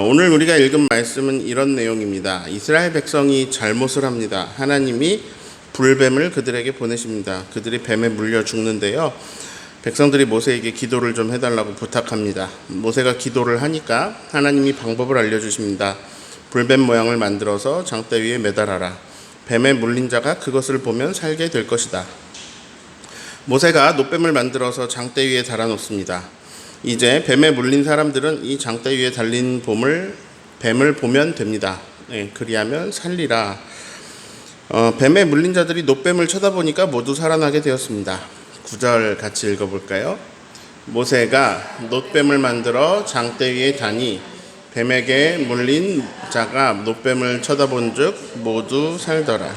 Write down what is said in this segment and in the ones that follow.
오늘 우리가 읽은 말씀은 이런 내용입니다. 이스라엘 백성이 잘못을 합니다. 하나님이 불뱀을 그들에게 보내십니다. 그들이 뱀에 물려 죽는데요. 백성들이 모세에게 기도를 좀 해달라고 부탁합니다. 모세가 기도를 하니까 하나님이 방법을 알려주십니다. 불뱀 모양을 만들어서 장대 위에 매달아라. 뱀에 물린 자가 그것을 보면 살게 될 것이다. 모세가 놋뱀을 만들어서 장대 위에 달아놓습니다. 이제 뱀에 물린 사람들은 이 장대 위에 달린 뱀을 보면 됩니다. 그리하면 살리라. 뱀에 물린 자들이 놋뱀을 쳐다보니까 모두 살아나게 되었습니다. 9절 같이 읽어볼까요? 모세가 놋뱀을 만들어 장대 위에 다니 뱀에게 물린 자가 놋뱀을 쳐다본 즉 모두 살더라.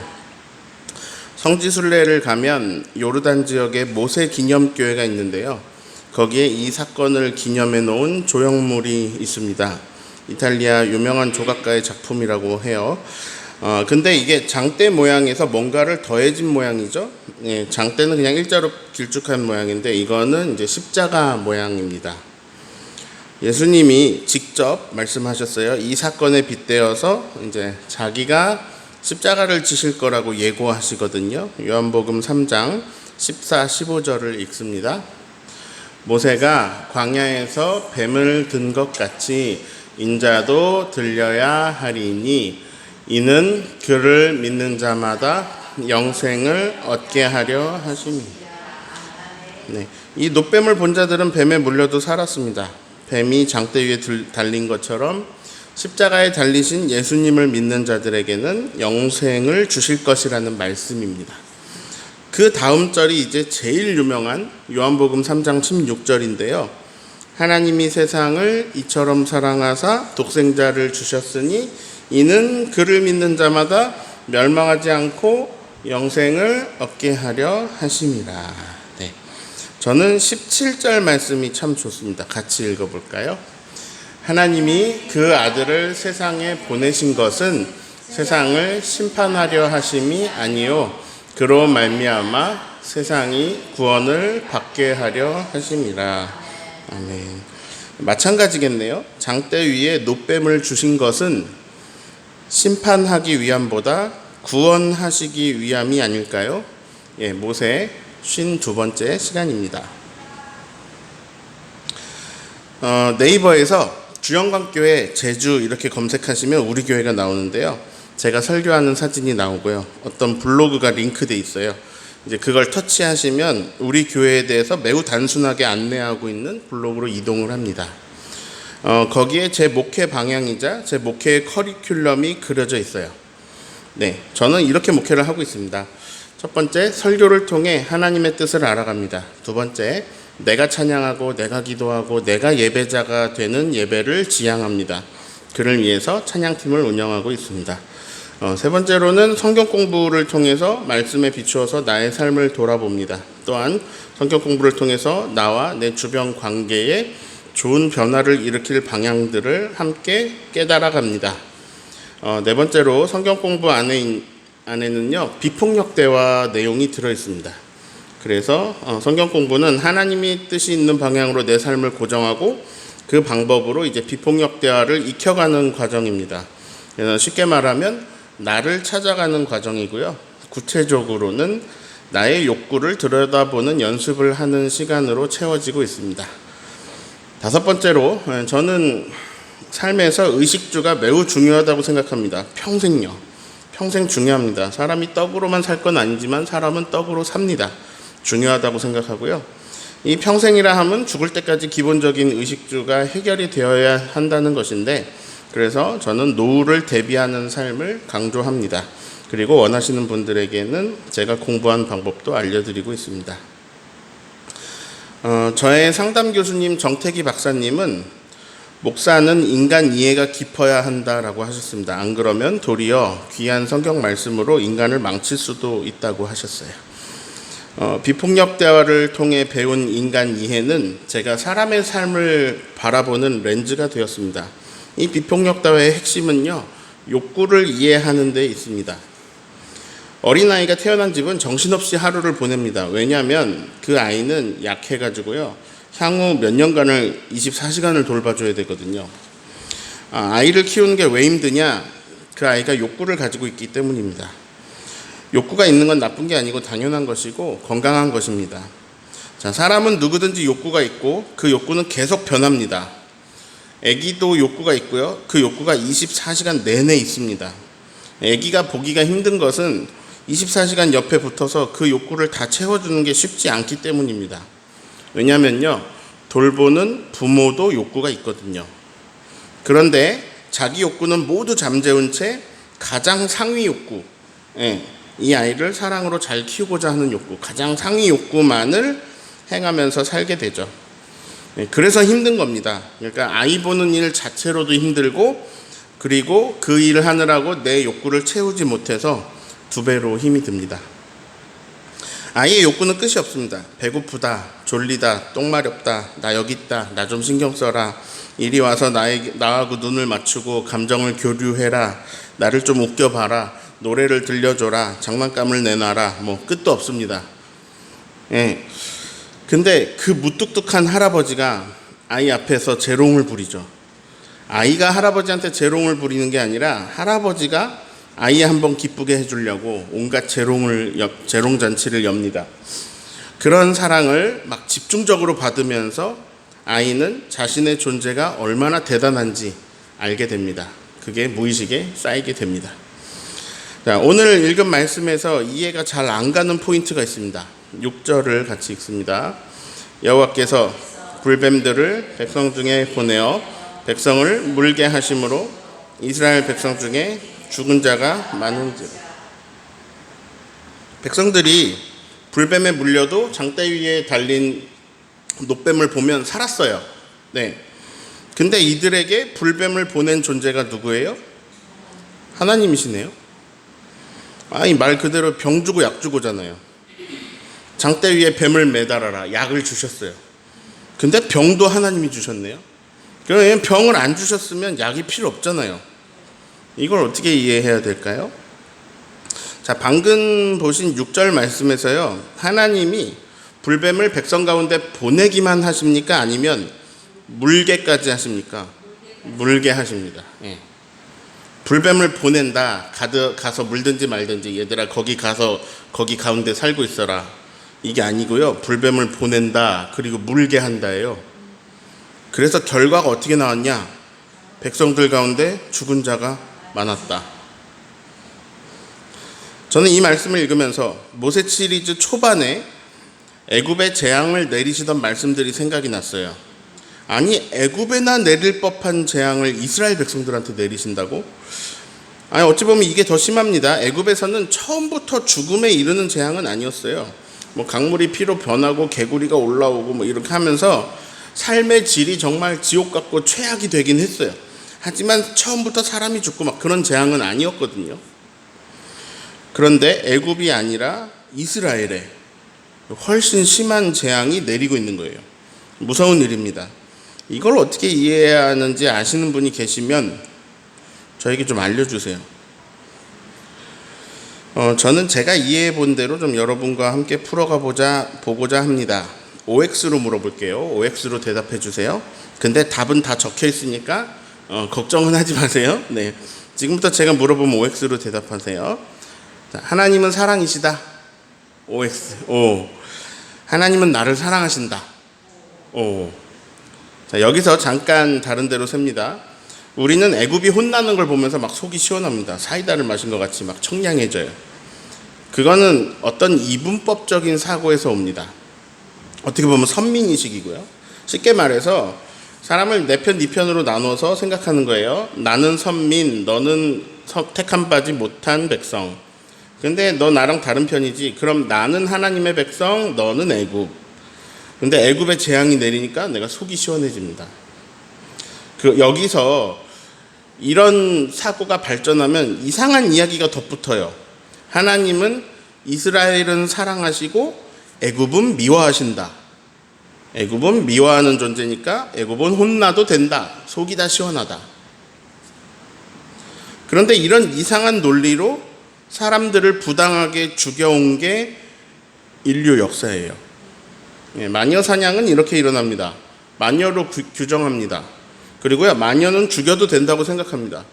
성지순례를 가면 요르단 지역에 모세 기념교회가 있는데요. 거기에 이 사건을 기념해 놓은 조형물이 있습니다. 이탈리아 유명한 조각가의 작품이라고 해요. 근데 이게 장대 모양에서 뭔가를 더해진 모양이죠. 장대는 그냥 일자로 길쭉한 모양인데 이거는 이제 십자가 모양입니다. 예수님이 직접 말씀하셨어요. 이 사건에 빗대어서 이제 자기가 십자가를 지실 거라고 예고하시거든요. 요한복음 3장 14, 15절을 읽습니다. 모세가 광야에서 뱀을 든 것 같이 인자도 들려야 하리니 이는 그를 믿는 자마다 영생을 얻게 하려 하심이니. 이 놋뱀을 본 자들은 뱀에 물려도 살았습니다. 뱀이 장대 위에 달린 것처럼 십자가에 달리신 예수님을 믿는 자들에게는 영생을 주실 것이라는 말씀입니다. 그 다음 절이 이제 제일 유명한 요한복음 3장 16절인데요. 하나님이 세상을 이처럼 사랑하사 독생자를 주셨으니 이는 그를 믿는 자마다 멸망하지 않고 영생을 얻게 하려 하심이라. 저는 17절 말씀이 참 좋습니다. 같이 읽어볼까요? 하나님이 그 아들을 세상에 보내신 것은 세상을 심판하려 하심이 아니요 그로 말미암아 세상이 구원을 받게 하려 하심이라. 아멘. 마찬가지겠네요. 장대 위에 놋뱀을 주신 것은 심판하기 위함보다 구원하시기 위함이 아닐까요? 모세 52번째 시간입니다. 네이버에서 주영광교회 제주 이렇게 검색하시면 우리 교회가 나오는데요. 제가 설교하는 사진이 나오고요. 어떤 블로그가 링크돼 있어요. 이제 그걸 터치하시면 우리 교회에 대해서 매우 단순하게 안내하고 있는 블로그로 이동을 합니다. 거기에 제 목회 방향이자 제 목회의 커리큘럼이 그려져 있어요. 저는 이렇게 목회를 하고 있습니다. 첫 번째, 설교를 통해 하나님의 뜻을 알아갑니다. 두 번째, 내가 찬양하고 내가 기도하고 내가 예배자가 되는 예배를 지향합니다. 그를 위해서 찬양팀을 운영하고 있습니다. 세 번째로는 성경 공부를 통해서 말씀에 비추어서 나의 삶을 돌아봅니다. 또한 성경 공부를 통해서 나와 내 주변 관계에 좋은 변화를 일으킬 방향들을 함께 깨달아갑니다. 네 번째로 성경 공부 안에는요 비폭력 대화 내용이 들어있습니다. 그래서 성경 공부는 하나님이 뜻이 있는 방향으로 내 삶을 고정하고 그 방법으로 이제 비폭력 대화를 익혀가는 과정입니다. 그래서 쉽게 말하면 나를 찾아가는 과정이고요. 구체적으로는 나의 욕구를 들여다보는 연습을 하는 시간으로 채워지고 있습니다. 다섯 번째로 저는 삶에서 의식주가 매우 중요하다고 생각합니다. 평생요. 평생 중요합니다. 사람이 떡으로만 살 건 아니지만 사람은 떡으로 삽니다. 중요하다고 생각하고요. 이 평생이라 함은 죽을 때까지 기본적인 의식주가 해결이 되어야 한다는 것인데 그래서 저는 노후를 대비하는 삶을 강조합니다. 그리고 원하시는 분들에게는 제가 공부한 방법도 알려드리고 있습니다. 저의 상담 교수님 정태기 박사님은 목사는 인간 이해가 깊어야 한다라고 하셨습니다. 안 그러면 도리어 귀한 성경 말씀으로 인간을 망칠 수도 있다고 하셨어요. 비폭력 대화를 통해 배운 인간 이해는 제가 사람의 삶을 바라보는 렌즈가 되었습니다. 이 비폭력 대화의 핵심은요, 욕구를 이해하는 데 있습니다. 어린아이가 태어난 집은 정신없이 하루를 보냅니다. 왜냐하면 그 아이는 약해가지고요, 향후 몇 년간을 24시간을 돌봐줘야 되거든요. 아이를 키우는 게 왜 힘드냐? 그 아이가 욕구를 가지고 있기 때문입니다. 욕구가 있는 건 나쁜 게 아니고 당연한 것이고 건강한 것입니다. 자, 사람은 누구든지 욕구가 있고 그 욕구는 계속 변합니다. 아기도 욕구가 있고요. 그 욕구가 24시간 내내 있습니다. 아기가 보기가 힘든 것은 24시간 옆에 붙어서 그 욕구를 다 채워주는 게 쉽지 않기 때문입니다. 왜냐면요, 돌보는 부모도 욕구가 있거든요. 그런데 자기 욕구는 모두 잠재운 채 가장 상위 욕구, 이 아이를 사랑으로 잘 키우고자 하는 욕구, 가장 상위 욕구만을 행하면서 살게 되죠. 그래서 힘든 겁니다. 그러니까 아이 보는 일 자체로도 힘들고, 그리고 그 일을 하느라고 내 욕구를 채우지 못해서 2배로 힘이 듭니다. 아이의 욕구는 끝이 없습니다. 배고프다, 졸리다, 똥 마렵다, 나 여기 있다, 나 좀 신경 써라, 이리 와서 나하고 눈을 맞추고 감정을 교류해라, 나를 좀 웃겨봐라, 노래를 들려줘라, 장난감을 내놔라, 끝도 없습니다. 근데 그 무뚝뚝한 할아버지가 아이 앞에서 재롱을 부리죠. 아이가 할아버지한테 재롱을 부리는 게 아니라 할아버지가 아이 한번 기쁘게 해주려고 온갖 재롱잔치를 엽니다. 그런 사랑을 막 집중적으로 받으면서 아이는 자신의 존재가 얼마나 대단한지 알게 됩니다. 그게 무의식에 쌓이게 됩니다. 자, 오늘 읽은 말씀에서 이해가 잘 안 가는 포인트가 있습니다. 6절을 같이 읽습니다. 여호와께서 불뱀들을 백성 중에 보내어 백성을 물게 하심으로 이스라엘 백성 중에 죽은 자가 많은지라. 백성들이 불뱀에 물려도 장대 위에 달린 놋뱀을 보면 살았어요. 근데 이들에게 불뱀을 보낸 존재가 누구예요? 하나님이시네요. 말 그대로 병 주고 약 주고잖아요. 장대 위에 뱀을 매달아라, 약을 주셨어요. 근데 병도 하나님이 주셨네요. 그러면 병을 안 주셨으면 약이 필요 없잖아요. 이걸 어떻게 이해해야 될까요? 자, 방금 보신 6절 말씀에서요, 하나님이 불뱀을 백성 가운데 보내기만 하십니까? 아니면 물게까지 하십니까? 물게 하십니다. 불뱀을 보낸다. 가서 물든지 말든지, 얘들아 거기 가서 거기 가운데 살고 있어라, 이게 아니고요, 불뱀을 보낸다, 그리고 물게 한다예요. 그래서 결과가 어떻게 나왔냐? 백성들 가운데 죽은 자가 많았다. 저는 이 말씀을 읽으면서 모세 시리즈 초반에 애굽에 재앙을 내리시던 말씀들이 생각이 났어요. 아니, 애굽에나 내릴 법한 재앙을 이스라엘 백성들한테 내리신다고? 어찌 보면 이게 더 심합니다. 애굽에서는 처음부터 죽음에 이르는 재앙은 아니었어요. 강물이 피로 변하고 개구리가 올라오고 이렇게 하면서 삶의 질이 정말 지옥 같고 최악이 되긴 했어요. 하지만 처음부터 사람이 죽고 그런 재앙은 아니었거든요. 그런데 애굽이 아니라 이스라엘에 훨씬 심한 재앙이 내리고 있는 거예요. 무서운 일입니다. 이걸 어떻게 이해해야 하는지 아시는 분이 계시면 저에게 좀 알려주세요. 저는 제가 이해해 본 대로 좀 여러분과 함께 보고자 합니다. OX로 물어볼게요. OX로 대답해 주세요. 근데 답은 다 적혀 있으니까 걱정은 하지 마세요. 지금부터 제가 물어보면 OX로 대답하세요. 자, 하나님은 사랑이시다. OX. O. 하나님은 나를 사랑하신다. O. 자, 여기서 잠깐 다른 데로 셉니다. 우리는 애굽이 혼나는 걸 보면서 속이 시원합니다. 사이다를 마신 것 같이 청량해져요. 그거는 어떤 이분법적인 사고에서 옵니다. 어떻게 보면 선민의식이고요. 쉽게 말해서 사람을 내 편, 네 편으로 나눠서 생각하는 거예요. 나는 선민, 너는 택함 받지 못한 백성. 근데 너 나랑 다른 편이지. 그럼 나는 하나님의 백성, 너는 애굽. 근데 애굽에 재앙이 내리니까 내가 속이 시원해집니다. 여기서 이런 사고가 발전하면 이상한 이야기가 덧붙어요. 하나님은 이스라엘은 사랑하시고 애굽은 미워하신다. 애굽은 미워하는 존재니까 애굽은 혼나도 된다. 속이 다 시원하다. 그런데 이런 이상한 논리로 사람들을 부당하게 죽여온 게 인류 역사예요. 마녀 사냥은 이렇게 일어납니다. 마녀로 규정합니다. 그리고요, 마녀는 죽여도 된다고 생각합니다.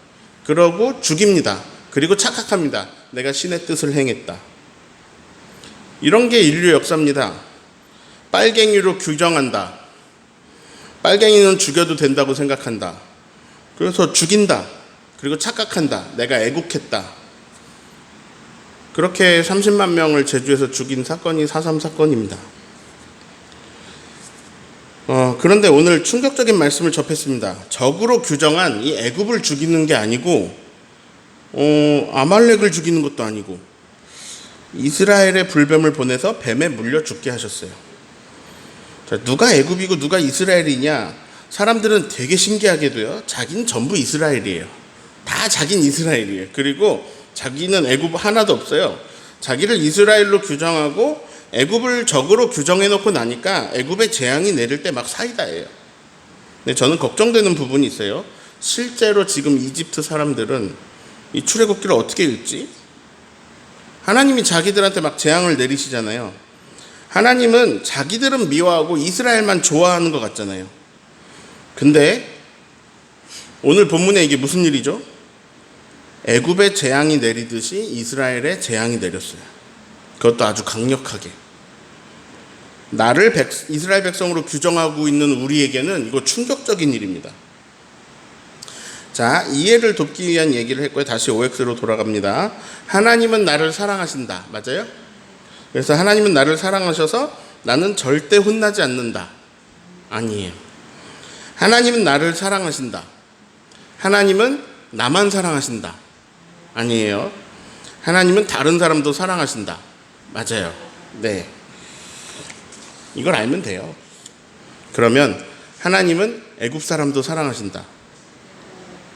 그러고 죽입니다. 그리고 착각합니다. 내가 신의 뜻을 행했다. 이런 게 인류 역사입니다. 빨갱이로 규정한다. 빨갱이는 죽여도 된다고 생각한다. 그래서 죽인다. 그리고 착각한다. 내가 애국했다. 그렇게 30만 명을 제주에서 죽인 사건이 4.3 사건입니다. 그런데 오늘 충격적인 말씀을 접했습니다. 적으로 규정한 이 애굽을 죽이는 게 아니고 아말렉을 죽이는 것도 아니고 이스라엘의 불뱀을 보내서 뱀에 물려 죽게 하셨어요. 자, 누가 애굽이고 누가 이스라엘이냐? 사람들은 되게 신기하게도요, 자기는 전부 이스라엘이에요. 다 자기는 이스라엘이에요. 그리고 자기는 애굽 하나도 없어요. 자기를 이스라엘로 규정하고 애굽을 적으로 규정해놓고 나니까 애굽에 재앙이 내릴 때 막 사이다예요. 근데 저는 걱정되는 부분이 있어요. 실제로 지금 이집트 사람들은 이 출애굽기를 어떻게 읽지? 하나님이 자기들한테 막 재앙을 내리시잖아요. 하나님은 자기들은 미워하고 이스라엘만 좋아하는 것 같잖아요. 근데 오늘 본문에 이게 무슨 일이죠? 애굽에 재앙이 내리듯이 이스라엘에 재앙이 내렸어요. 그것도 아주 강력하게. 나를 이스라엘 백성으로 규정하고 있는 우리에게는 이거 충격적인 일입니다. 자, 이해를 돕기 위한 얘기를 했고요. 다시 OX로 돌아갑니다. 하나님은 나를 사랑하신다. 맞아요? 그래서 하나님은 나를 사랑하셔서 나는 절대 혼나지 않는다. 아니에요. 하나님은 나를 사랑하신다. 하나님은 나만 사랑하신다. 아니에요. 하나님은 다른 사람도 사랑하신다. 맞아요. 네. 이걸 알면 돼요. 그러면 하나님은 애굽 사람도 사랑하신다.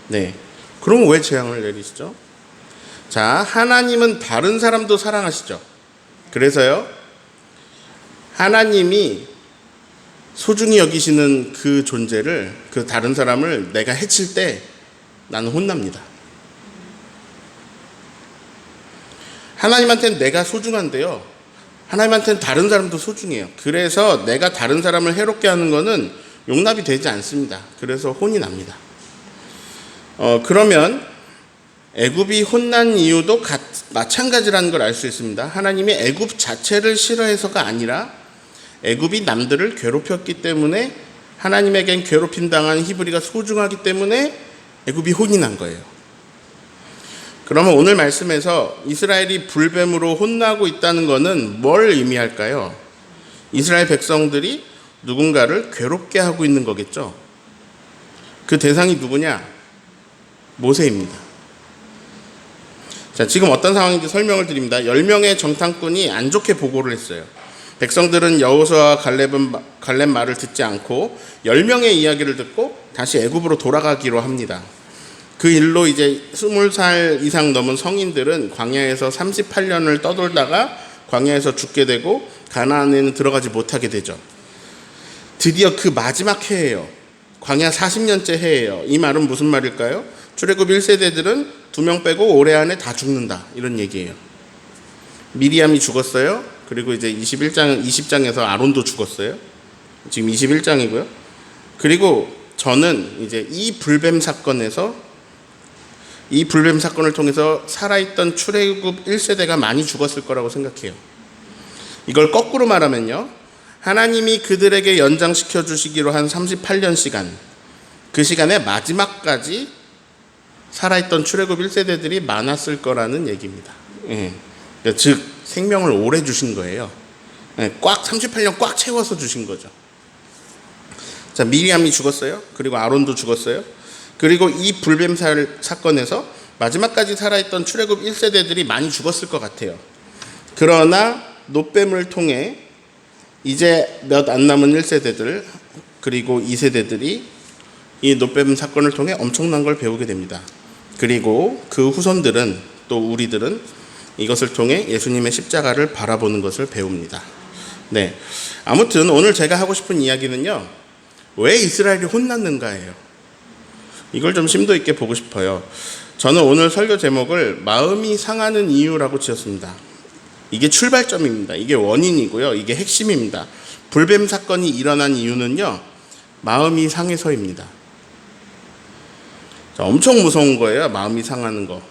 네. 그럼 왜 재앙을 내리시죠? 자, 하나님은 다른 사람도 사랑하시죠. 그래서요, 하나님이 소중히 여기시는 그 존재를, 그 다른 사람을 내가 해칠 때 나는 혼납니다. 하나님한테는 내가 소중한데요, 하나님한테는 다른 사람도 소중해요. 그래서 내가 다른 사람을 해롭게 하는 거는 용납이 되지 않습니다. 그래서 혼이 납니다. 그러면 애굽이 혼난 이유도 마찬가지라는 걸 알 수 있습니다. 하나님이 애굽 자체를 싫어해서가 아니라 애굽이 남들을 괴롭혔기 때문에, 하나님에겐 괴롭힘 당한 히브리가 소중하기 때문에 애굽이 혼이 난 거예요. 그러면 오늘 말씀에서 이스라엘이 불뱀으로 혼나고 있다는 것은 뭘 의미할까요? 이스라엘 백성들이 누군가를 괴롭게 하고 있는 거겠죠. 그 대상이 누구냐? 모세입니다. 자, 지금 어떤 상황인지 설명을 드립니다. 10명의 정탐꾼이 안 좋게 보고를 했어요. 백성들은 여호수아와 갈렙 말을 듣지 않고 10명의 이야기를 듣고 다시 애굽으로 돌아가기로 합니다. 그 일로 이제 20살 이상 넘은 성인들은 광야에서 38년을 떠돌다가 광야에서 죽게 되고 가나안에는 들어가지 못하게 되죠. 드디어 그 마지막 해예요. 광야 40년째 해예요. 이 말은 무슨 말일까요? 출애굽 1세대들은 2명 빼고 올해 안에 다 죽는다, 이런 얘기예요. 미리암이 죽었어요. 그리고 이제 20장에서 아론도 죽었어요. 지금 21장이고요. 그리고 저는 이제 이 불뱀 사건을 통해서 살아있던 출애굽 1세대가 많이 죽었을 거라고 생각해요. 이걸 거꾸로 말하면요, 하나님이 그들에게 연장시켜 주시기로 한 38년 시간, 그 시간의 마지막까지 살아있던 출애굽 1세대들이 많았을 거라는 얘기입니다. 즉 생명을 오래 주신 거예요. 꽉 38년 꽉 채워서 주신 거죠. 자, 미리암이 죽었어요. 그리고 아론도 죽었어요. 그리고 이 불뱀 사건에서 마지막까지 살아있던 출애굽 1세대들이 많이 죽었을 것 같아요. 그러나 노뱀을 통해 이제 몇 안 남은 1세대들 그리고 2세대들이 이 노뱀 사건을 통해 엄청난 걸 배우게 됩니다. 그리고 그 후손들은, 또 우리들은 이것을 통해 예수님의 십자가를 바라보는 것을 배웁니다. 네, 아무튼 오늘 제가 하고 싶은 이야기는요, 왜 이스라엘이 혼났는가예요. 이걸 좀 심도 있게 보고 싶어요. 저는 오늘 설교 제목을 마음이 상하는 이유라고 지었습니다. 이게 출발점입니다. 이게 원인이고요. 이게 핵심입니다. 불뱀 사건이 일어난 이유는요, 마음이 상해서입니다. 자, 엄청 무서운 거예요. 마음이 상하는 거.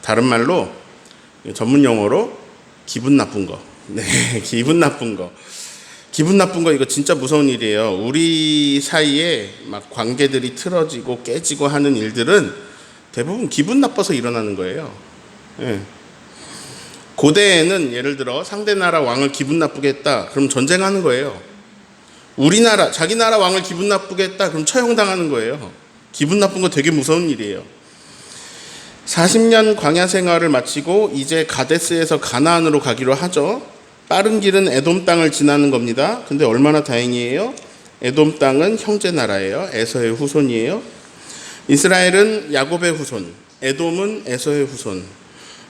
다른 말로 전문 용어로 기분 나쁜 거. 네, 기분 나쁜 거. 기분 나쁜 거 이거 진짜 무서운 일이에요. 우리 사이에 막 관계들이 틀어지고 깨지고 하는 일들은 대부분 기분 나빠서 일어나는 거예요. 네. 고대에는 예를 들어 상대 나라 왕을 기분 나쁘게 했다. 그럼 전쟁하는 거예요. 우리나라 자기 나라 왕을 기분 나쁘게 했다. 그럼 처형당하는 거예요. 기분 나쁜 거 되게 무서운 일이에요. 40년 광야 생활을 마치고 이제 가데스에서 가나안으로 가기로 하죠. 빠른 길은 에돔 땅을 지나는 겁니다. 근데 얼마나 다행이에요. 에돔 땅은 형제 나라예요. 에서의 후손이에요. 이스라엘은 야곱의 후손, 에돔은 에서의 후손.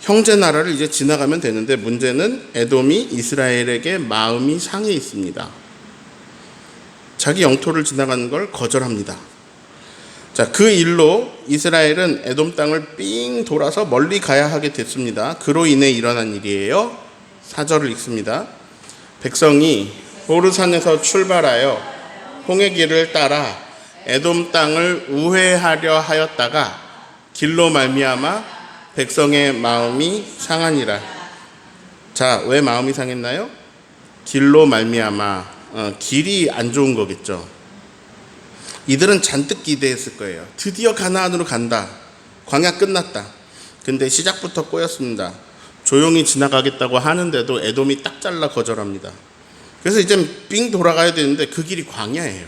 형제 나라를 이제 지나가면 되는데 문제는 에돔이 이스라엘에게 마음이 상해 있습니다. 자기 영토를 지나가는 걸 거절합니다. 자, 그 일로 이스라엘은 에돔 땅을 삥 돌아서 멀리 가야 하게 됐습니다. 그로 인해 일어난 일이에요. 4절을 읽습니다. 백성이 호르산에서 출발하여 홍해 길을 따라 에돔 땅을 우회하려 하였다가 길로 말미암아 백성의 마음이 상하니라. 자, 왜 마음이 상했나요? 길로 말미암아 길이 안 좋은 거겠죠. 이들은 잔뜩 기대했을 거예요. 드디어 가나안으로 간다. 광야 끝났다. 근데 시작부터 꼬였습니다. 조용히 지나가겠다고 하는데도 에돔이 딱 잘라 거절합니다. 그래서 이제 삥 돌아가야 되는데 그 길이 광야예요.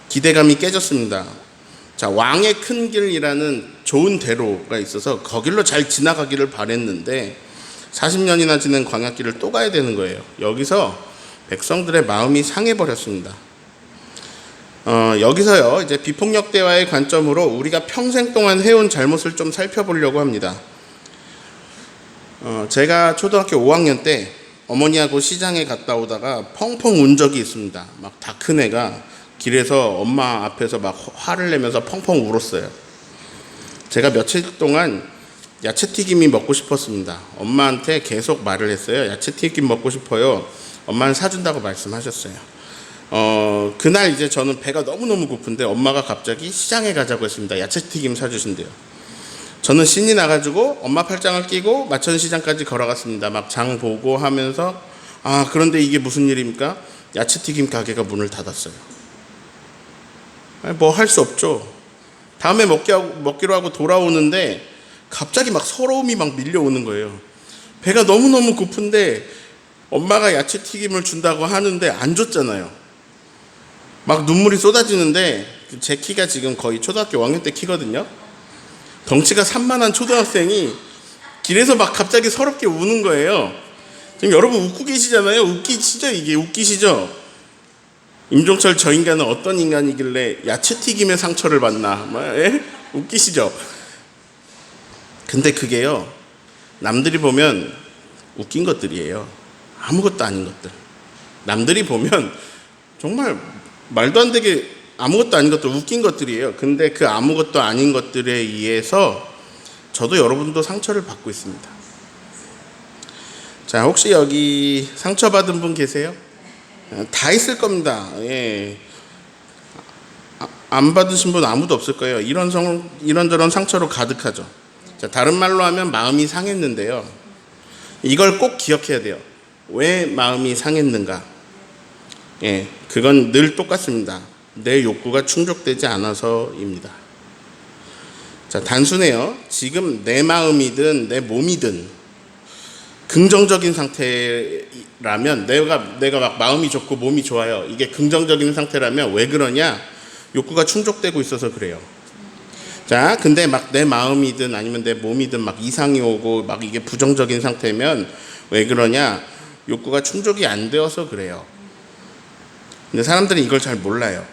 기대감이 깨졌습니다. 자, 왕의 큰 길이라는 좋은 대로가 있어서 거길로 잘 지나가기를 바랬는데 40년이나 지난 광야길을 또 가야 되는 거예요. 여기서 백성들의 마음이 상해버렸습니다. 여기서요, 이제 비폭력 대화의 관점으로 우리가 평생 동안 해온 잘못을 좀 살펴보려고 합니다. 제가 초등학교 5학년 때 어머니하고 시장에 갔다 오다가 펑펑 운 적이 있습니다. 막 다 큰 애가 길에서 엄마 앞에서 막 화를 내면서 펑펑 울었어요. 제가 며칠 동안 야채튀김이 먹고 싶었습니다. 엄마한테 계속 말을 했어요. 야채튀김 먹고 싶어요. 엄마는 사준다고 말씀하셨어요. 그날 이제 저는 배가 너무너무 고픈데 엄마가 갑자기 시장에 가자고 했습니다. 야채튀김 사주신대요. 저는 신이 나가지고 엄마 팔짱을 끼고 마천시장까지 걸어갔습니다. 막 장 보고 하면서 그런데 이게 무슨 일입니까? 야채튀김 가게가 문을 닫았어요. 뭐 할 수 없죠. 다음에 먹기로 하고 돌아오는데 갑자기 막 서러움이 막 밀려오는 거예요. 배가 너무너무 고픈데 엄마가 야채튀김을 준다고 하는데 안 줬잖아요. 막 눈물이 쏟아지는데 제 키가 지금 거의 초등학교 5학년 때 키거든요. 덩치가 산만한 초등학생이 길에서 막 갑자기 서럽게 우는 거예요. 지금 여러분 웃고 계시잖아요. 웃기시죠? 이게 웃기시죠? 임종철 저 인간은 어떤 인간이길래 야채튀김의 상처를 받나? 웃기시죠? 근데 그게요, 남들이 보면 웃긴 것들이에요. 아무것도 아닌 것들. 남들이 보면 정말 말도 안 되게 아무것도 아닌 것들, 웃긴 것들이에요. 근데 그 아무것도 아닌 것들에 의해서 저도 여러분도 상처를 받고 있습니다. 자, 혹시 여기 상처받은 분 계세요? 다 있을 겁니다. 예. 안 받으신 분 아무도 없을 거예요. 이런저런 상처로 가득하죠. 자, 다른 말로 하면 마음이 상했는데요. 이걸 꼭 기억해야 돼요. 왜 마음이 상했는가? 예, 그건 늘 똑같습니다. 내 욕구가 충족되지 않아서입니다. 자, 단순해요. 지금 내 마음이든 내 몸이든 긍정적인 상태라면 내가 막 마음이 좋고 몸이 좋아요. 이게 긍정적인 상태라면 왜 그러냐? 욕구가 충족되고 있어서 그래요. 자, 근데 막 내 마음이든 아니면 내 몸이든 막 이상이 오고 막 이게 부정적인 상태면 왜 그러냐? 욕구가 충족이 안 되어서 그래요. 근데 사람들은 이걸 잘 몰라요.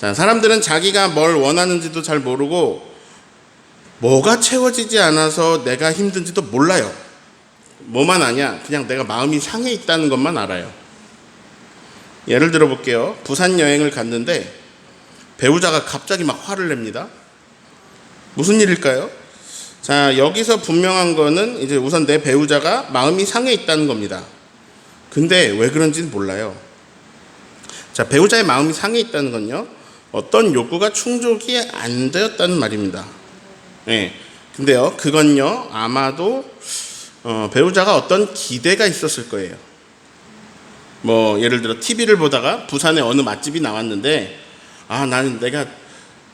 자, 사람들은 자기가 뭘 원하는지도 잘 모르고 뭐가 채워지지 않아서 내가 힘든지도 몰라요. 뭐만 아냐? 그냥 내가 마음이 상해 있다는 것만 알아요. 예를 들어 볼게요. 부산 여행을 갔는데 배우자가 갑자기 막 화를 냅니다. 무슨 일일까요? 자, 여기서 분명한 거는 이제 우선 내 배우자가 마음이 상해 있다는 겁니다. 근데 왜 그런지는 몰라요. 자, 배우자의 마음이 상해 있다는 건요, 어떤 욕구가 충족이 안 되었다는 말입니다. 예. 근데요, 그건요, 아마도 배우자가 어떤 기대가 있었을 거예요. 뭐 예를 들어 TV를 보다가 부산에 어느 맛집이 나왔는데, 나는 내가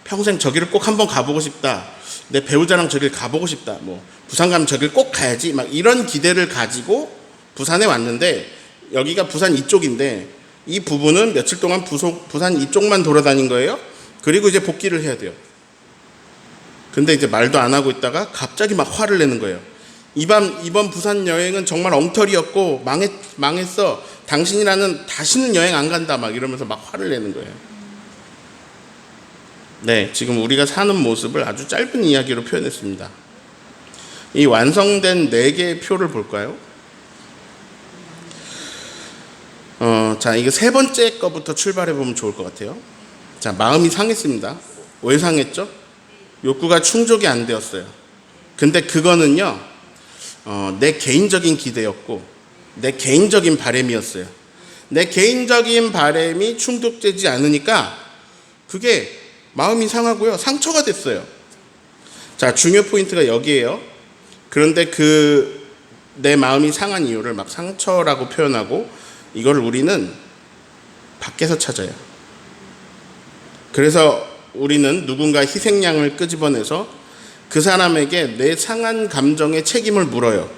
평생 저기를 꼭 한번 가보고 싶다. 내 배우자랑 저기를 가보고 싶다. 뭐 부산 가면 저기를 꼭 가야지. 막 이런 기대를 가지고 부산에 왔는데, 여기가 부산 이쪽인데 이 부부는 며칠 동안 부산 이쪽만 돌아다닌 거예요. 그리고 이제 복귀를 해야 돼요. 근데 이제 말도 안 하고 있다가 갑자기 막 화를 내는 거예요. 이번 부산 여행은 정말 엉터리였고 망했어. 당신이라는 다시는 여행 안 간다. 막 이러면서 막 화를 내는 거예요. 네, 지금 우리가 사는 모습을 아주 짧은 이야기로 표현했습니다. 이 완성된 4개의 표를 볼까요? 자, 이거 3번째 거부터 출발해 보면 좋을 것 같아요. 자, 마음이 상했습니다. 왜 상했죠? 욕구가 충족이 안 되었어요. 근데 그거는요, 내 개인적인 기대였고, 내 개인적인 바람이었어요. 내 개인적인 바람이 충족되지 않으니까 그게 마음이 상하고요, 상처가 됐어요. 자, 중요 포인트가 여기에요. 그런데 내 마음이 상한 이유를 막 상처라고 표현하고, 이걸 우리는 밖에서 찾아요. 그래서 우리는 누군가 희생양을 끄집어내서 그 사람에게 내 상한 감정의 책임을 물어요.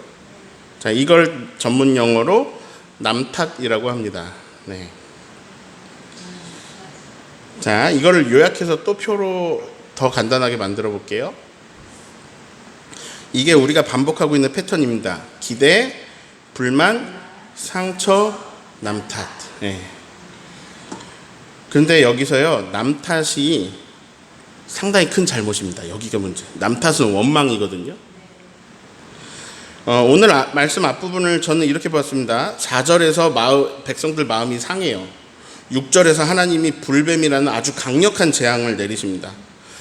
자, 이걸 전문 용어로 남탓이라고 합니다. 네. 자, 이거를 요약해서 또 표로 더 간단하게 만들어 볼게요. 이게 우리가 반복하고 있는 패턴입니다. 기대, 불만, 상처, 남탓. 네. 그런데 여기서요, 남탓이 상당히 큰 잘못입니다. 여기가 문제. 남탓은 원망이거든요. 오늘 말씀 앞부분을 저는 이렇게 봤습니다. 4절에서 백성들 마음이 상해요. 6절에서 하나님이 불뱀이라는 아주 강력한 재앙을 내리십니다.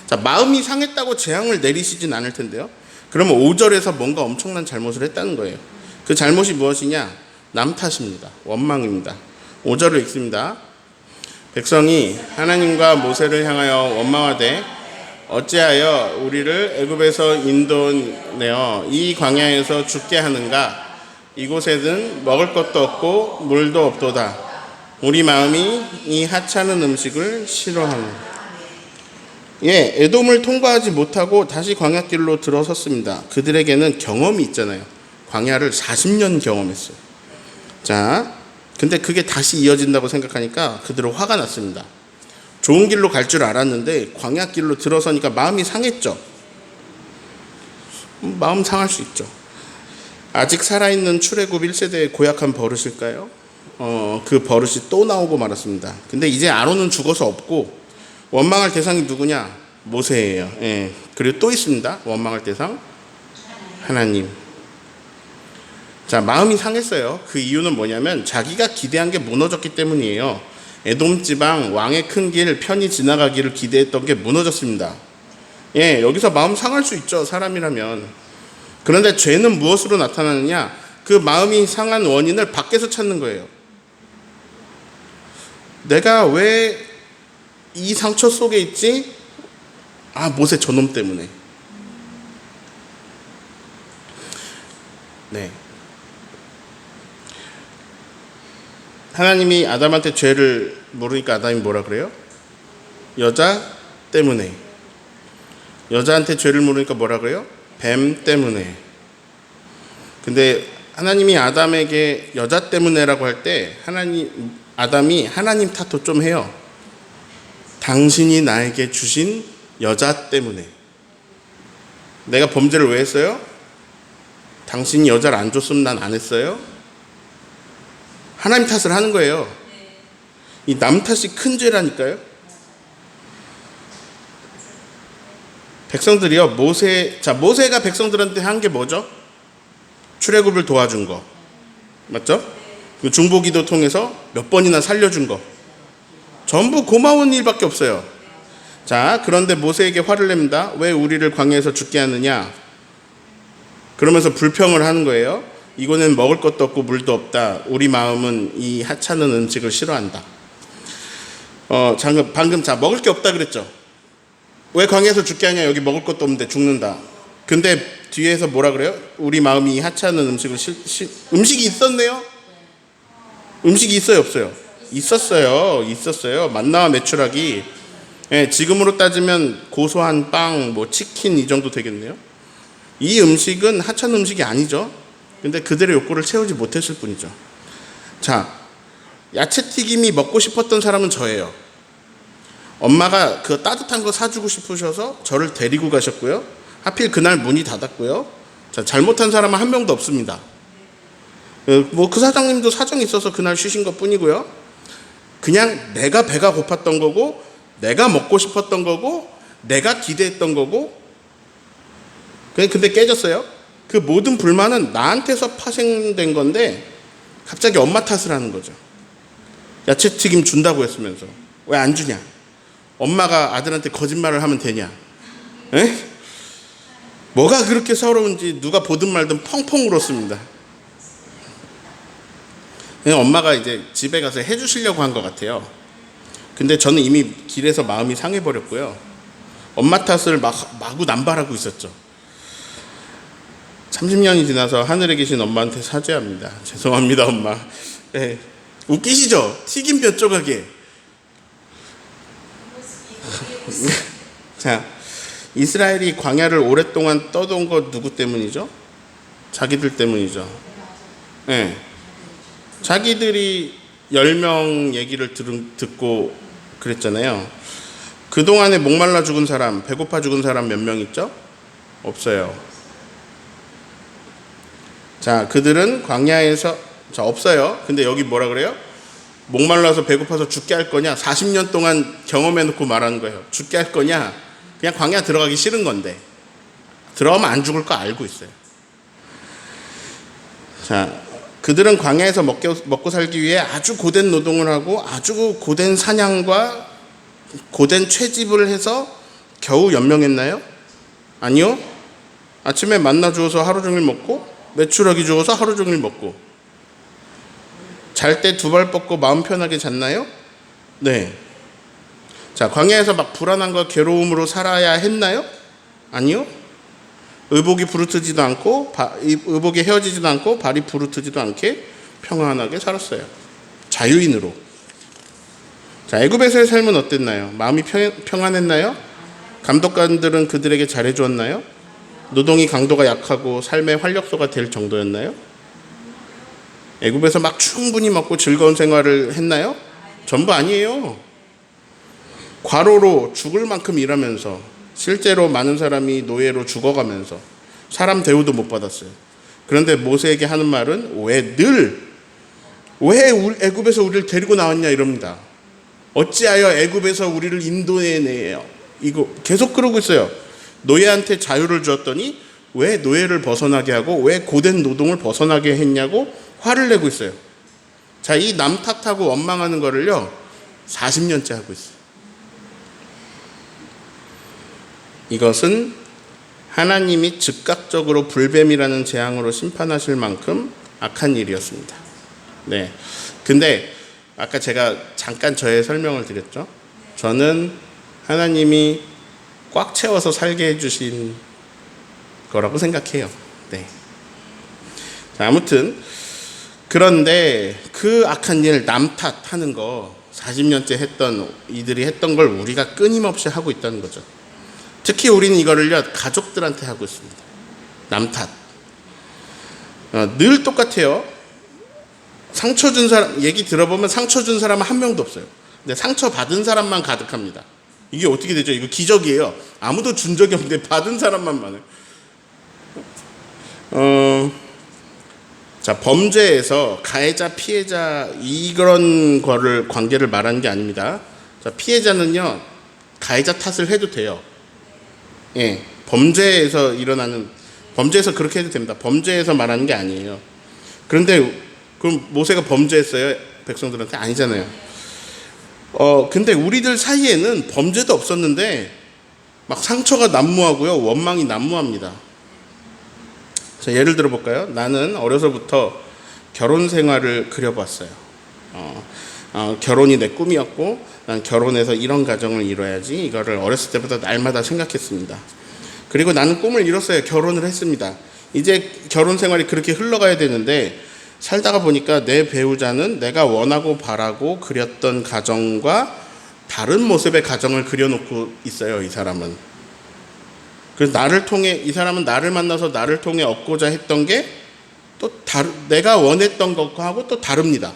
자, 마음이 상했다고 재앙을 내리시진 않을 텐데요. 그러면 5절에서 뭔가 엄청난 잘못을 했다는 거예요. 그 잘못이 무엇이냐? 남 탓입니다. 원망입니다. 5절을 읽습니다. 백성이 하나님과 모세를 향하여 원망하되 어찌하여 우리를 애굽에서 인도내어 이 광야에서 죽게 하는가? 이곳에는 먹을 것도 없고 물도 없도다. 우리 마음이 이 하찮은 음식을 싫어하노라. 예, 에돔을 통과하지 못하고 다시 광야길로 들어섰습니다. 그들에게는 경험이 있잖아요. 광야를 40년 경험했어요. 자, 근데 그게 다시 이어진다고 생각하니까 그들은 화가 났습니다. 좋은 길로 갈 줄 알았는데 광야길로 들어서니까 마음이 상했죠. 마음 상할 수 있죠. 아직 살아있는 출애굽 1세대의 고약한 버릇일까요? 그 버릇이 또 나오고 말았습니다. 근데 이제 아론은 죽어서 없고 원망할 대상이 누구냐? 모세예요. 예. 그리고 또 있습니다. 원망할 대상 하나님. 자, 마음이 상했어요. 그 이유는 뭐냐면 자기가 기대한 게 무너졌기 때문이에요. 에돔 지방 왕의 큰 길 편히 지나가기를 기대했던 게 무너졌습니다. 예, 여기서 마음 상할 수 있죠. 사람이라면. 그런데 죄는 무엇으로 나타나느냐? 그 마음이 상한 원인을 밖에서 찾는 거예요. 내가 왜 이 상처 속에 있지? 모세 저놈 때문에. 네. 하나님이 아담한테 죄를 물으니까 아담이 뭐라 그래요? 여자 때문에. 여자한테 죄를 물으니까 뭐라 그래요? 뱀 때문에. 근데 하나님이 아담에게 여자 때문에라고 할 때 아담이 하나님 탓도 좀 해요. 당신이 나에게 주신 여자 때문에. 내가 범죄를 왜 했어요? 당신이 여자를 안 줬으면 난 안 했어요? 하나님 탓을 하는 거예요. 이 남 탓이 큰 죄라니까요. 백성들이요, 모세가 백성들한테 한 게 뭐죠? 출애굽을 도와준 거. 맞죠? 그 중보기도 통해서 몇 번이나 살려준 거. 전부 고마운 일밖에 없어요. 자, 그런데 모세에게 화를 냅니다. 왜 우리를 광야에서 죽게 하느냐? 그러면서 불평을 하는 거예요. 이곳에는 먹을 것도 없고 물도 없다. 우리 마음은 이 하찮은 음식을 싫어한다. 방금 자 먹을 게 없다 그랬죠. 왜 광야에서 죽게 하냐? 여기 먹을 것도 없는데 죽는다. 근데 뒤에서 뭐라 그래요? 우리 마음이 하찮은 음식을 음식이 있었네요. 음식이 있어요, 없어요? 있었어요. 만나와 메추라기. 예, 지금으로 따지면 고소한 빵, 뭐 치킨 이 정도 되겠네요. 이 음식은 하찮은 음식이 아니죠. 근데 그들의 욕구를 채우지 못했을 뿐이죠. 자, 야채 튀김이 먹고 싶었던 사람은 저예요. 엄마가 그 따뜻한 거 사주고 싶으셔서 저를 데리고 가셨고요. 하필 그날 문이 닫았고요. 자, 잘못한 사람은 한 명도 없습니다. 뭐 그 사장님도 사정이 있어서 그날 쉬신 것 뿐이고요. 그냥 내가 배가 고팠던 거고, 내가 먹고 싶었던 거고, 내가 기대했던 거고, 근데 깨졌어요. 그 모든 불만은 나한테서 파생된 건데 갑자기 엄마 탓을 하는 거죠. 야채튀김 준다고 했으면서 왜 안 주냐? 엄마가 아들한테 거짓말을 하면 되냐? 에? 뭐가 그렇게 서러운지 누가 보든 말든 펑펑 울었습니다. 엄마가 이제 집에 가서 해주시려고 한 것 같아요. 근데 저는 이미 길에서 마음이 상해버렸고요. 엄마 탓을 마구 남발하고 있었죠. 30년이 지나서 하늘에 계신 엄마한테 사죄합니다. 죄송합니다, 엄마. 네. 웃기시죠? 튀김 몇 조각에. 자, 이스라엘이 광야를 오랫동안 떠돈 것 누구 때문이죠? 자기들 때문이죠. 네. 자기들이 10명 얘기를 듣고 그랬잖아요. 그동안에 목말라 죽은 사람, 배고파 죽은 사람 몇 명 있죠? 없어요. 자, 그들은 광야에서 없어요. 근데 여기 뭐라 그래요? 목말라서 배고파서 죽게 할 거냐? 40년 동안 경험해놓고 말하는 거예요. 죽게 할 거냐? 그냥 광야 들어가기 싫은 건데 들어가면 안 죽을 거 알고 있어요. 자, 그들은 광야에서 먹고 살기 위해 아주 고된 노동을 하고 아주 고된 사냥과 고된 채집을 해서 겨우 연명했나요? 아니요. 아침에 만나 주어서 하루 종일 먹고 메추라기 주어서 하루 종일 먹고 잘 때 두 발 뻗고 마음 편하게 잤나요? 네. 자, 광야에서 막 불안함과 괴로움으로 살아야 했나요? 아니요. 의복이 부르트지도 않고 의복이 헤어지지도 않고 발이 부르트지도 않게 평안하게 살았어요. 자유인으로. 자, 애굽에서의 삶은 어땠나요? 마음이 평안했나요? 감독관들은 그들에게 잘해주었나요? 노동이 강도가 약하고 삶의 활력소가 될 정도였나요? 애굽에서 막 충분히 먹고 즐거운 생활을 했나요? 전부 아니에요. 과로로 죽을 만큼 일하면서 실제로 많은 사람이 노예로 죽어가면서 사람 대우도 못 받았어요. 그런데 모세에게 하는 말은 왜 애굽에서 우리를 데리고 나왔냐 이럽니다. 어찌하여 애굽에서 우리를 인도해내요. 이거 계속 그러고 있어요. 노예한테 자유를 주었더니 왜 노예를 벗어나게 하고 왜 고된 노동을 벗어나게 했냐고 화를 내고 있어요. 자, 이 남 탓하고 원망하는 거를요 40년째 하고 있어요. 이것은 하나님이 즉각적으로 불뱀이라는 재앙으로 심판하실 만큼 악한 일이었습니다. 네. 근데 아까 제가 잠깐 저의 설명을 드렸죠. 저는 하나님이 꽉 채워서 살게 해주신 거라고 생각해요. 네. 자, 아무튼 그런데 그 악한 일 남 탓하는 거 40년째 이들이 했던 걸 우리가 끊임없이 하고 있다는 거죠. 특히 우리는 이거를요 가족들한테 하고 있습니다. 남 탓. 늘 똑같아요. 상처 준 사람 얘기 들어보면 상처 준 사람은 한 명도 없어요. 근데 상처 받은 사람만 가득합니다. 이게 어떻게 되죠? 이거 기적이에요. 아무도 준 적이 없는데 받은 사람만 많아요. 자, 범죄에서 가해자, 피해자 이런 거를 관계를 말하는 게 아닙니다. 자, 피해자는요 가해자 탓을 해도 돼요. 예, 범죄에서 그렇게 해도 됩니다. 범죄에서 말하는 게 아니에요. 그런데 그럼 모세가 범죄했어요? 백성들한테? 아니잖아요. 근데 우리들 사이에는 범죄도 없었는데 막 상처가 난무하고요, 원망이 난무합니다. 자, 예를 들어 볼까요? 나는 어려서부터 결혼 생활을 그려봤어요. 결혼이 내 꿈이었고 난 결혼해서 이런 가정을 이뤄야지, 이거를 어렸을 때부터 날마다 생각했습니다. 그리고 나는 꿈을 이뤘어요. 결혼을 했습니다. 이제 결혼 생활이 그렇게 흘러가야 되는데 살다가 보니까 내 배우자는 내가 원하고 바라고 그렸던 가정과 다른 모습의 가정을 그려놓고 있어요. 이 사람은. 그래서 나를 통해, 이 사람은 나를 만나서 나를 통해 얻고자 했던 게 또 내가 원했던 것하고 또 다릅니다.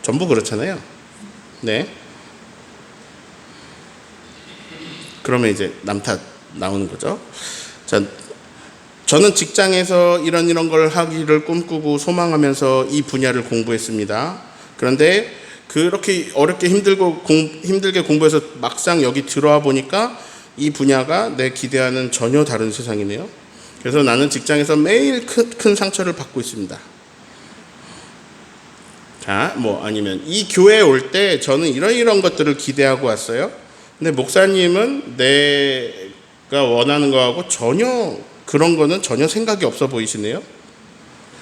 전부 그렇잖아요. 네. 그러면 이제 남 탓 나오는 거죠. 자, 저는 직장에서 이런 걸 하기를 꿈꾸고 소망하면서 이 분야를 공부했습니다. 그런데 그렇게 어렵게 힘들게 공부해서 막상 여기 들어와 보니까 이 분야가 내 기대하는 전혀 다른 세상이네요. 그래서 나는 직장에서 매일 큰 상처를 받고 있습니다. 자, 아니면 이 교회에 올 때 저는 이런 것들을 기대하고 왔어요. 근데 목사님은 내가 원하는 거하고 전혀 그런 거는 전혀 생각이 없어 보이시네요.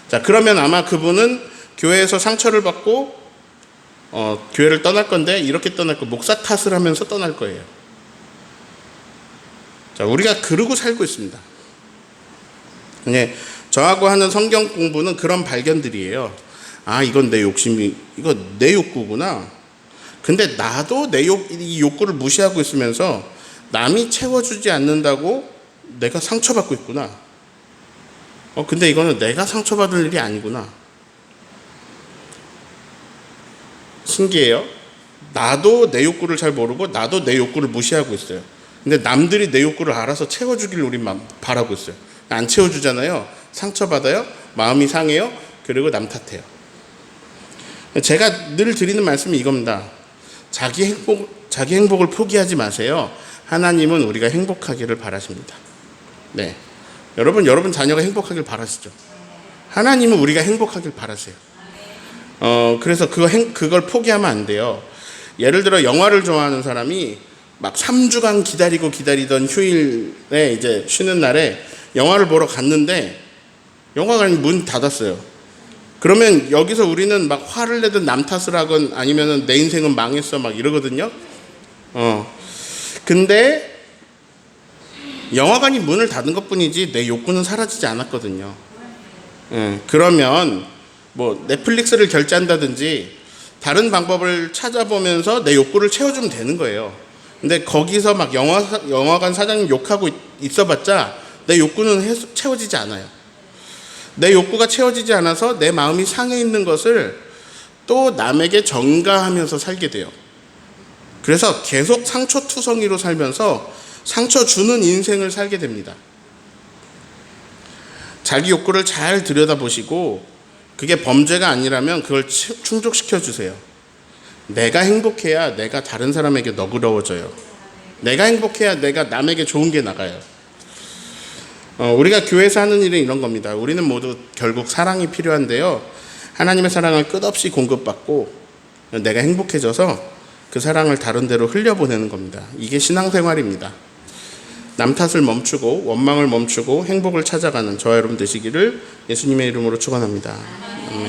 자, 그러면 아마 그분은 교회에서 상처를 받고 교회를 떠날 건데 이렇게 떠날 거, 목사 탓을 하면서 떠날 거예요. 자, 우리가 그러고 살고 있습니다. 네, 저하고 하는 성경 공부는 그런 발견들이에요. 이건 내 욕심이, 이거 내 욕구구나. 근데 나도 이 욕구를 무시하고 있으면서 남이 채워주지 않는다고 내가 상처받고 있구나. 근데 이거는 내가 상처받을 일이 아니구나. 신기해요. 나도 내 욕구를 잘 모르고 나도 내 욕구를 무시하고 있어요. 근데 남들이 내 욕구를 알아서 채워주기를 우리 바라고 있어요. 안 채워주잖아요. 상처받아요. 마음이 상해요. 그리고 남 탓해요. 제가 늘 드리는 말씀이 이겁니다. 자기 행복을 포기하지 마세요. 하나님은 우리가 행복하기를 바라십니다. 네, 여러분 자녀가 행복하길 바라시죠. 하나님은 우리가 행복하길 바라세요. 그래서 그걸 포기하면 안 돼요. 예를 들어 영화를 좋아하는 사람이 막 3주간 기다리던 휴일에 이제 쉬는 날에 영화를 보러 갔는데 영화관이 문 닫았어요. 그러면 여기서 우리는 막 화를 내든 남 탓을 하건 아니면은 내 인생은 망했어 막 이러거든요. 근데 영화관이 문을 닫은 것뿐이지 내 욕구는 사라지지 않았거든요. 그러면 넷플릭스를 결제한다든지 다른 방법을 찾아보면서 내 욕구를 채워주면 되는 거예요. 근데 거기서 막 영화관 사장님 욕하고 있어봤자 내 욕구는 채워지지 않아요. 내 욕구가 채워지지 않아서 내 마음이 상해 있는 것을 또 남에게 전가하면서 살게 돼요. 그래서 계속 상처투성이로 살면서 상처 주는 인생을 살게 됩니다. 자기 욕구를 잘 들여다보시고 그게 범죄가 아니라면 그걸 충족시켜 주세요. 내가 행복해야 내가 다른 사람에게 너그러워져요. 내가 행복해야 내가 남에게 좋은 게 나가요. 우리가 교회에서 하는 일은 이런 겁니다. 우리는 모두 결국 사랑이 필요한데요. 하나님의 사랑을 끝없이 공급받고 내가 행복해져서 그 사랑을 다른 데로 흘려보내는 겁니다. 이게 신앙생활입니다. 남 탓을 멈추고 원망을 멈추고 행복을 찾아가는 저와 여러분 되시기를 예수님의 이름으로 축원합니다.